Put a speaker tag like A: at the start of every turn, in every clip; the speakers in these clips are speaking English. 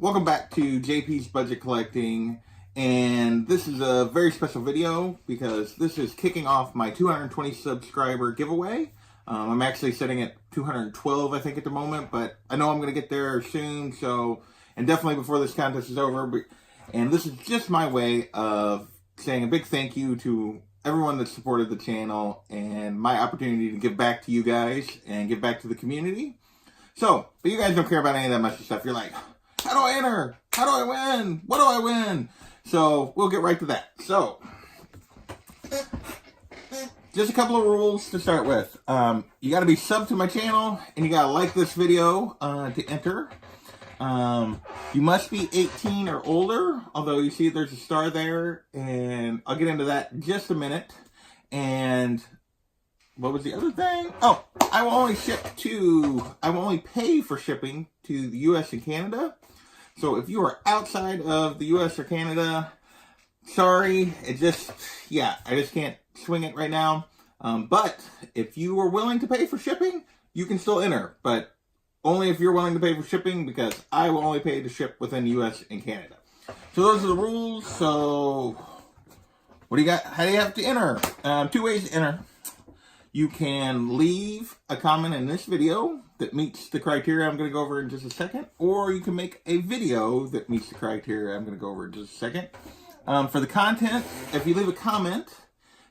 A: welcome back to JP's Budget Collecting, and this is a very special video because this is kicking off my 220 subscriber giveaway. I'm actually sitting at 212, I think, at the moment, but I know I'm going to get there soon, so, and definitely before this contest is over. And this is just my way of saying a big thank you to everyone that supported the channel and my opportunity to give back to you guys and give back to the community. So, but you guys don't care about any of that much stuff. You're like, how do I enter? How do I win? What do I win? So, we'll get right to that. So, just a couple of rules to start with. You got to be subbed to my channel, and you got to like this video to enter. You must be 18 or older, although you see there's a star there, and I'll get into that in just a minute. And what was the other thing? Oh, I will only pay for shipping to the US and Canada. So if you are outside of the US or Canada, sorry, I just can't swing it right now. But if you are willing to pay for shipping, you can still enter, but only if you're willing to pay for shipping, because I will only pay to ship within the US and Canada. So those are the rules. So what do you got? How do you have to enter? Two ways to enter. You can leave a comment in this video that meets the criteria I'm going to go over in just a second, or you can make a video that meets the criteria I'm going to go over in just a second. For the content, if you leave a comment,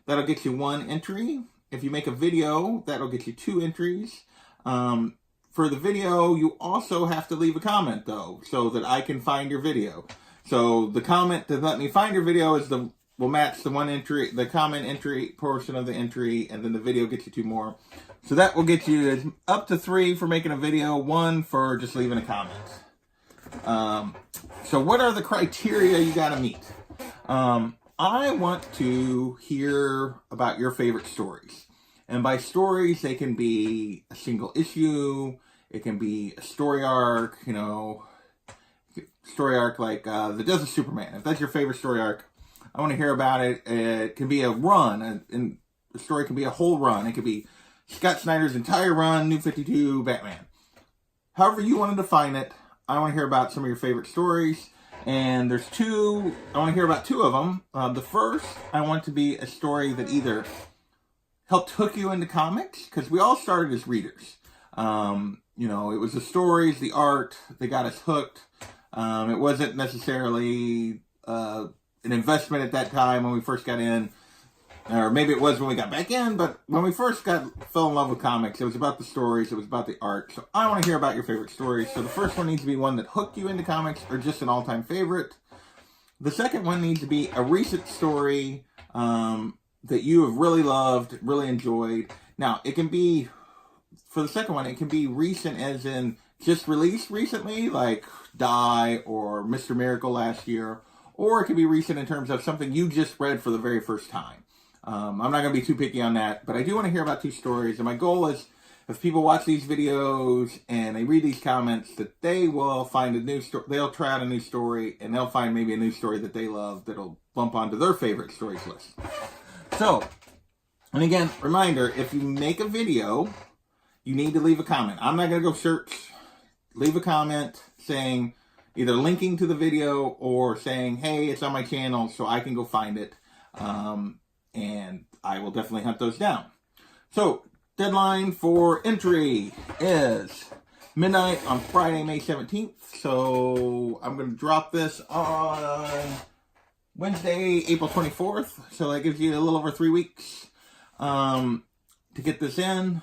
A: that'll get you 1 entry. If you make a video, that'll get you 2 entries. For the video, you also have to leave a comment, though, so that I can find your video. So the comment to let me find your video will match the 1 entry, the comment entry portion of the entry, and then the video gets you 2 more. So that will get you up to 3 for making a video, 1 for just leaving a comment. So what are the criteria you gotta meet? I want to hear about your favorite stories. And by stories, they can be a single issue, it can be a story arc, story arc like The Death of Superman. If that's your favorite story arc, I want to hear about it. It can be a run, and the story can be a whole run. It could be Scott Snyder's entire run, New 52, Batman. However you want to define it, I want to hear about some of your favorite stories. And there's 2, I want to hear about 2 of them. The first, I want to be a story that either helped hook you into comics, because we all started as readers. It was the stories, the art, that got us hooked. It wasn't necessarily an investment at that time when we first got in, or maybe it was when we got back in, but when we first fell in love with comics, it was about the stories, it was about the art. So I want to hear about your favorite stories. So the first one needs to be one that hooked you into comics, or just an all-time favorite. The second one needs to be a recent story that you have really loved, really enjoyed. Now, it can be, for the second one, it can be recent as in just released recently, like Die or Mr. Miracle last year, or it can be recent in terms of something you just read for the very first time. I'm not going to be too picky on that, but I do want to hear about 2 stories. And my goal is, if people watch these videos and they read these comments, that they will find a new story. They'll try out a new story, and they'll find maybe a new story that they love that'll bump onto their favorite stories list. So, and again, reminder, if you make a video, you need to leave a comment. I'm not going to go search. Leave a comment saying, either linking to the video or saying, hey, it's on my channel, so I can go find it. And I will definitely hunt those down. So, deadline for entry is midnight on Friday, May 17th. So, I'm going to drop this on Wednesday, April 24th. So, that gives you a little over 3 weeks to get this in.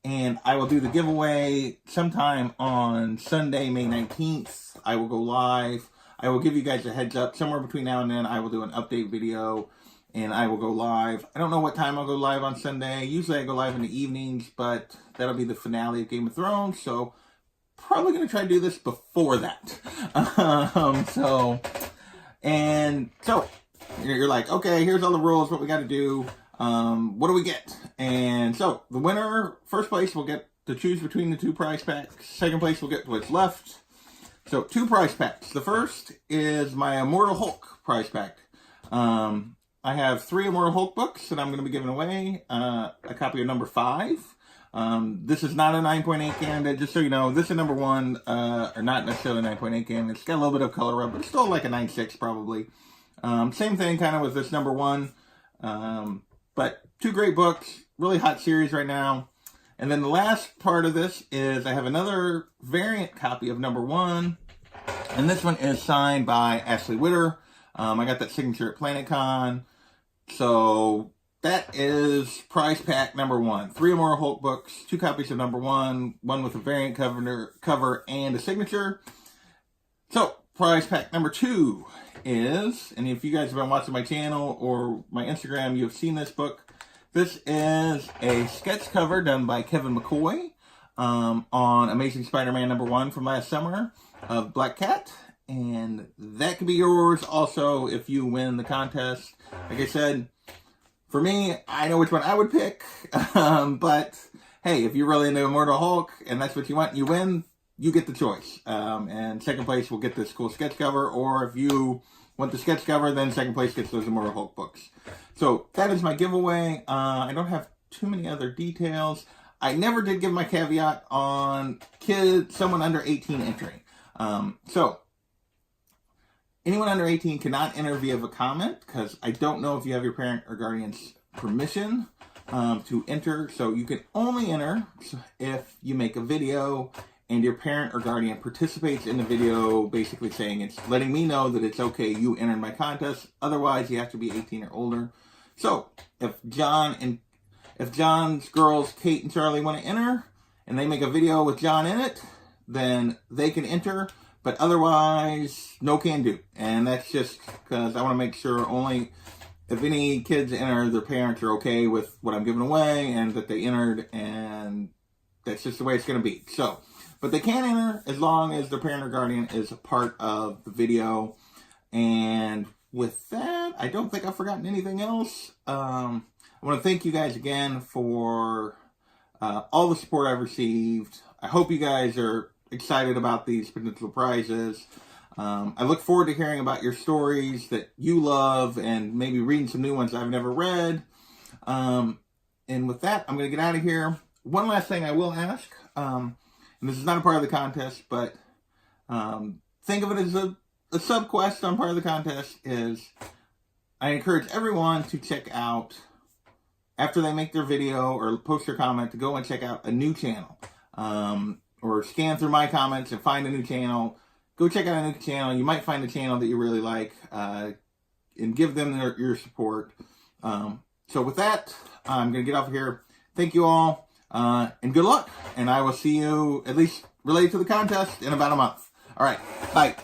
A: And I will do the giveaway sometime on Sunday, May 19th. I will go live. I will give you guys a heads up. Somewhere between now and then, I will do an update video, and I will go live. I don't know what time I'll go live on Sunday. Usually I go live in the evenings, but that'll be the finale of Game of Thrones. So, probably going to try to do this before that. So, you're like, okay, here's all the rules, what we got to do. What do we get? And so, the winner, first place, will get to choose between the 2 prize packs. Second place will get what's left. So, 2 prize packs. The first is my Immortal Hulk prize pack. I have 3 Immortal Hulk books that I'm going to be giving away. A copy of number 5. This is not a 9.8 candidate, just so you know. This is number 1, or not necessarily 9.8 candidate. It's got a little bit of color rub, but it's still like a 9.6 probably. Same thing kind of with this number 1. But 2 great books, really hot series right now. And then the last part of this is I have another variant copy of number 1. And this one is signed by Ashley Witter. I got that signature at PlanetCon. So that is prize pack number 1. 3 Immortal Hulk books, 2 copies of number 1, one with a variant cover and a signature. So prize pack number 2 is, and if you guys have been watching my channel or my Instagram, you've seen this book. This is a sketch cover done by Kevin McCoy on Amazing Spider-Man number 1 from last summer of Black Cat. And that could be yours also if you win the contest. Like I said, for me, I know which one I would pick. But hey, if you're really into Immortal Hulk and that's what you want, you win, you get the choice. And second place will get this cool sketch cover. Or if you want the sketch cover, then second place gets those Immortal Hulk books. So that is my giveaway. I don't have too many other details. I never did give my caveat on someone under 18 entering. So anyone under 18 cannot enter via a comment because I don't know if you have your parent or guardian's permission to enter. So you can only enter if you make a video and your parent or guardian participates in the video, basically saying it's letting me know that it's okay, you entered my contest. Otherwise, you have to be 18 or older. So if John's girls, Kate and Charlie, want to enter and they make a video with John in it, then they can enter. But otherwise, no can do. And that's just because I want to make sure only if any kids enter, their parents are okay with what I'm giving away and that they entered, and that's just the way it's going to be. So, but they can enter as long as their parent or guardian is a part of the video. And with that, I don't think I've forgotten anything else. I want to thank you guys again for all the support I've received. I hope you guys are excited about these potential prizes. I look forward to hearing about your stories that you love and maybe reading some new ones I've never read. And with that, I'm going to get out of here. One last thing I will ask, and this is not a part of the contest, but think of it as a sub-quest on part of the contest, is I encourage everyone to check out, after they make their video or post their comment, to go and check out a new channel. Or scan through my comments and find a new channel. Go check out a new channel. You might find a channel that you really like, and give them your support. So with that, I'm going to get off of here. Thank you all, and good luck. And I will see you, at least related to the contest, in about a month. All right, bye.